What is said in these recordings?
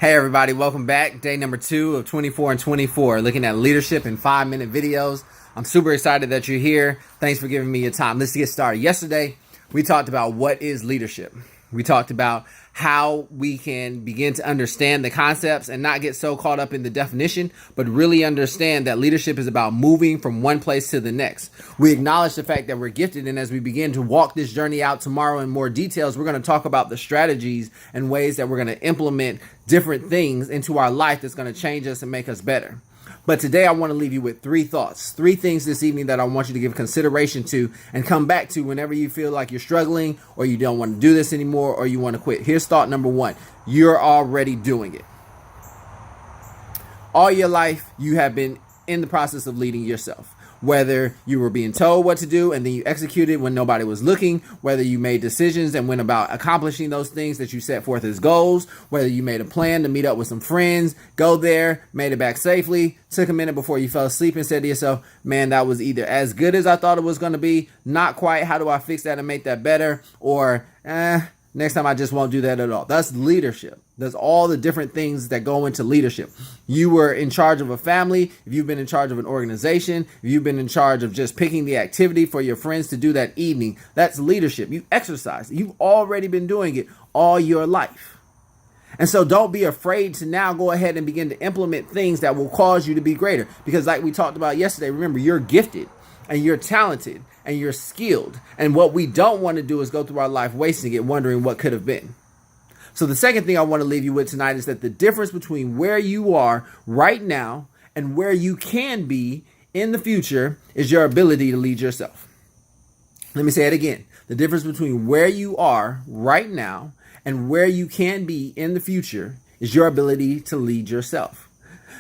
Hey everybody, welcome back. Day number 2 of 24 and 24, looking at leadership in 5-minute videos. I'm super excited that you're here. Thanks for giving me your time. Let's get started. Yesterday, we talked about what is leadership. We talked about how we can begin to understand the concepts and not get so caught up in the definition, but really understand that leadership is about moving from one place to the next. We acknowledge the fact that we're gifted, and as we begin to walk this journey out tomorrow in more details, we're going to talk about the strategies and ways that we're going to implement different things into our life that's going to change us and make us better. But today I want to leave you with 3 thoughts, 3 things this evening that I want you to give consideration to and come back to whenever you feel like you're struggling or you don't want to do this anymore or you want to quit. Here's thought number 1. You're already doing it. All your life, you have been in the process of leading yourself. Whether you were being told what to do and then you executed when nobody was looking, whether you made decisions and went about accomplishing those things that you set forth as goals, whether you made a plan to meet up with some friends, go there, made it back safely, took a minute before you fell asleep and said to yourself, man, that was either as good as I thought it was going to be, not quite, how do I fix that and make that better, or next time I just won't do that at all. That's leadership. That's all the different things that go into leadership. You were in charge of a family. If you've been in charge of an organization, if you've been in charge of just picking the activity for your friends to do that evening, that's leadership. You exercise. You've already been doing it all your life. And so don't be afraid to now go ahead and begin to implement things that will cause you to be greater. Because like we talked about yesterday, remember, you're gifted and you're talented and you're skilled. And what we don't want to do is go through our life wasting it, wondering what could have been. So the second thing I want to leave you with tonight is that the difference between where you are right now and where you can be in the future is your ability to lead yourself. Let me say it again. The difference between where you are right now and where you can be in the future is your ability to lead yourself.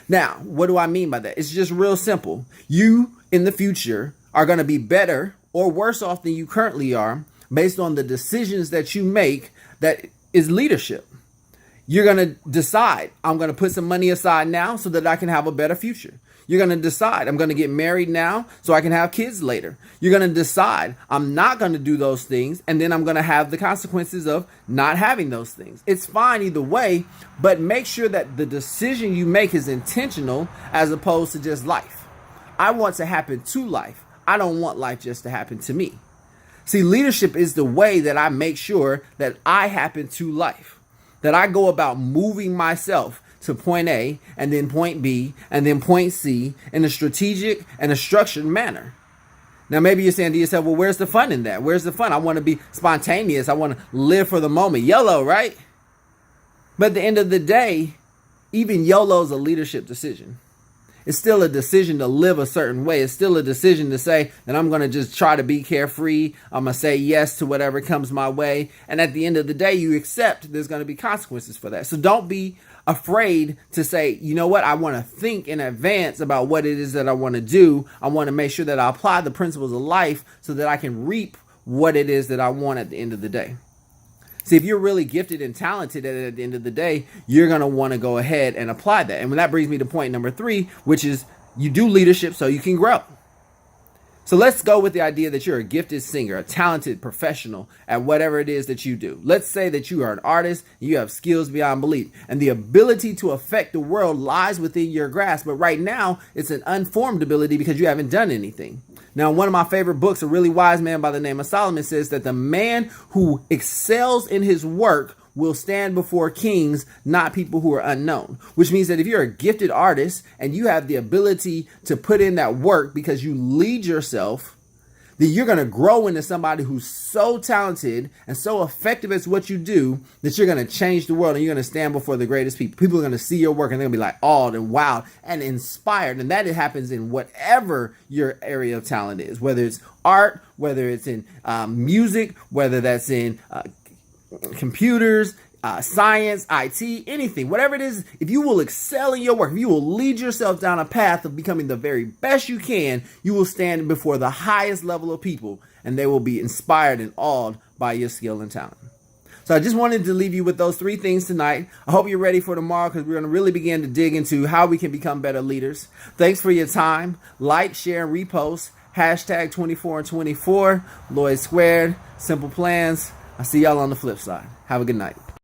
Now, what do I mean by that? It's just real simple. You in the future are going to be better or worse off than you currently are based on the decisions that you make that is leadership. You're going to decide, I'm going to put some money aside now so that I can have a better future. You're going to decide, I'm going to get married now so I can have kids later. You're going to decide, I'm not going to do those things, and then I'm going to have the consequences of not having those things. It's fine either way, but make sure that the decision you make is intentional as opposed to just life. I want to happen to life. I don't want life just to happen to me. See, leadership is the way that I make sure that I happen to life, that I go about moving myself to point A and then point B and then point C in a strategic and a structured manner. Now, maybe you're saying to yourself, well, where's the fun in that? Where's the fun? I want to be spontaneous. I want to live for the moment. YOLO, right? But at the end of the day, even YOLO is a leadership decision. It's still a decision to live a certain way. It's still a decision to say that I'm going to just try to be carefree. I'm going to say yes to whatever comes my way. And at the end of the day, you accept there's going to be consequences for that. So don't be afraid to say, you know what, I want to think in advance about what it is that I want to do. I want to make sure that I apply the principles of life so that I can reap what it is that I want at the end of the day. See, if you're really gifted and talented at the end of the day, you're going to want to go ahead and apply that. And that brings me to point number 3, which is you do leadership so you can grow. So let's go with the idea that you're a gifted singer, a talented professional at whatever it is that you do. Let's say that you are an artist, and you have skills beyond belief, and the ability to affect the world lies within your grasp. But right now, it's an unformed ability because you haven't done anything. Now, one of my favorite books, a really wise man by the name of Solomon, says that the man who excels in his work will stand before kings, not people who are unknown. Which means that if you're a gifted artist and you have the ability to put in that work because you lead yourself, then you're going to grow into somebody who's so talented and so effective at what you do that you're going to change the world and you're going to stand before the greatest people. People are going to see your work and they're going to be like awed and wowed and inspired. And that it happens in whatever your area of talent is, whether it's art, whether it's in music, whether that's in computers, science, IT, anything, whatever it is. If you will excel in your work, if you will lead yourself down a path of becoming the very best you can, you will stand before the highest level of people and they will be inspired and awed by your skill and talent. So I just wanted to leave you with those 3 things tonight. I hope you're ready for tomorrow because we're going to really begin to dig into how we can become better leaders. Thanks for your time. Like, share, and repost. Hashtag 24 and 24. Lloyd Squared. Simple Plans. I'll see y'all on the flip side. Have a good night.